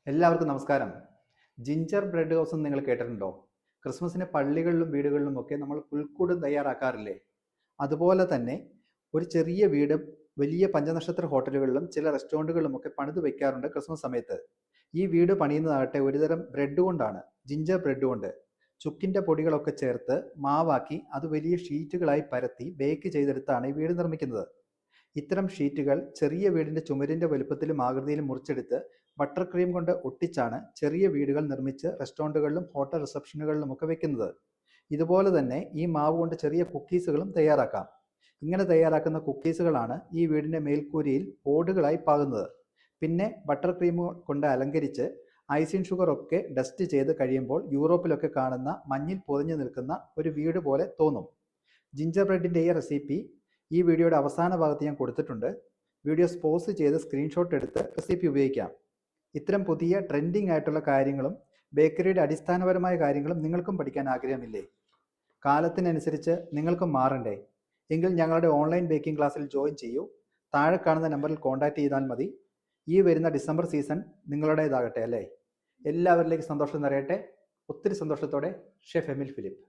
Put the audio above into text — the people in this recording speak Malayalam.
എല്ലാവർക്കും നമസ്കാരം. ജിഞ്ചർ ബ്രെഡ് ഹൗസ് എന്ന് നിങ്ങൾ കേട്ടിട്ടുണ്ടോ? ക്രിസ്മസിന് പള്ളികളിലും വീടുകളിലും ഒക്കെ നമ്മൾ പുൽക്കൂട് തയ്യാറാക്കാറില്ലേ? അതുപോലെ തന്നെ ഒരു ചെറിയ വീട് വലിയ പഞ്ചനക്ഷത്ര ഹോട്ടലുകളിലും ചില റെസ്റ്റോറൻറ്റുകളിലും ഒക്കെ പണിത് വെക്കാറുണ്ട് ക്രിസ്മസ് സമയത്ത്. ഈ വീട് പണിയുന്നതാകട്ടെ ഒരുതരം ബ്രെഡ് കൊണ്ടാണ്, ജിഞ്ചർ ബ്രെഡ് കൊണ്ട്. ചുക്കിൻ്റെ പൊടികളൊക്കെ ചേർത്ത് മാവാക്കി അത് വലിയ ഷീറ്റുകളായി പരത്തി ബേക്ക് ചെയ്തെടുത്താണ് ഈ വീട് നിർമ്മിക്കുന്നത്. ഇത്തരം ഷീറ്റുകൾ ചെറിയ വീടിൻ്റെ ചുമരിൻ്റെ വലുപ്പത്തിലും ആകൃതിയിലും മുറിച്ചെടുത്ത് ബട്ടർ ക്രീം കൊണ്ട് ഒട്ടിച്ചാണ് ചെറിയ വീടുകൾ നിർമ്മിച്ച് റെസ്റ്റോറൻറ്റുകളിലും ഹോട്ടൽ റിസപ്ഷനുകളിലുമൊക്കെ വെക്കുന്നത്. ഇതുപോലെ തന്നെ ഈ മാവ് കൊണ്ട് ചെറിയ കുക്കീസുകളും തയ്യാറാക്കാം. ഇങ്ങനെ തയ്യാറാക്കുന്ന കുക്കീസുകളാണ് ഈ വീടിൻ്റെ മേൽക്കൂരയിൽ ഓടുകളായി പാകുന്നത്. പിന്നെ ബട്ടർ ക്രീം കൊണ്ട് അലങ്കരിച്ച് ഐസിങ് ഷുഗർ ഒക്കെ ഡസ്റ്റ് ചെയ്ത് കഴിയുമ്പോൾ യൂറോപ്പിലൊക്കെ കാണുന്ന മഞ്ഞിൽ പൊതിഞ്ഞു നിൽക്കുന്ന ഒരു വീട് പോലെ തോന്നും. ജിഞ്ചർ ബ്രെഡിൻ്റെ ഈ റെസിപ്പി ഈ വീഡിയോയുടെ അവസാന ഭാഗത്ത് ഞാൻ കൊടുത്തിട്ടുണ്ട്. വീഡിയോ പോസ് ചെയ്ത് സ്ക്രീൻഷോട്ട് എടുത്ത് റെസിപ്പി ഉപയോഗിക്കാം. ഇത്തരം പുതിയ ട്രെൻഡിങ് ആയിട്ടുള്ള കാര്യങ്ങളും ബേക്കറിയുടെ അടിസ്ഥാനപരമായ കാര്യങ്ങളും നിങ്ങൾക്കും പഠിക്കാൻ ആഗ്രഹമില്ലേ? കാലത്തിനനുസരിച്ച് നിങ്ങൾക്കും മാറണ്ടേ? എങ്കിൽ ഞങ്ങളുടെ ഓൺലൈൻ ബേക്കിംഗ് ക്ലാസ്സിൽ ജോയിൻ ചെയ്യൂ. താഴെ കാണുന്ന നമ്പറിൽ കോൺടാക്റ്റ് ചെയ്താൽ മതി. ഈ വരുന്ന ഡിസംബർ സീസൺ നിങ്ങളുടേതാകട്ടെ അല്ലേ? എല്ലാവരിലേക്കും സന്തോഷം നിറയട്ടെ. ഒത്തിരി സന്തോഷത്തോടെ, ഷെഫ് എമിൽ ഫിലിപ്പ്.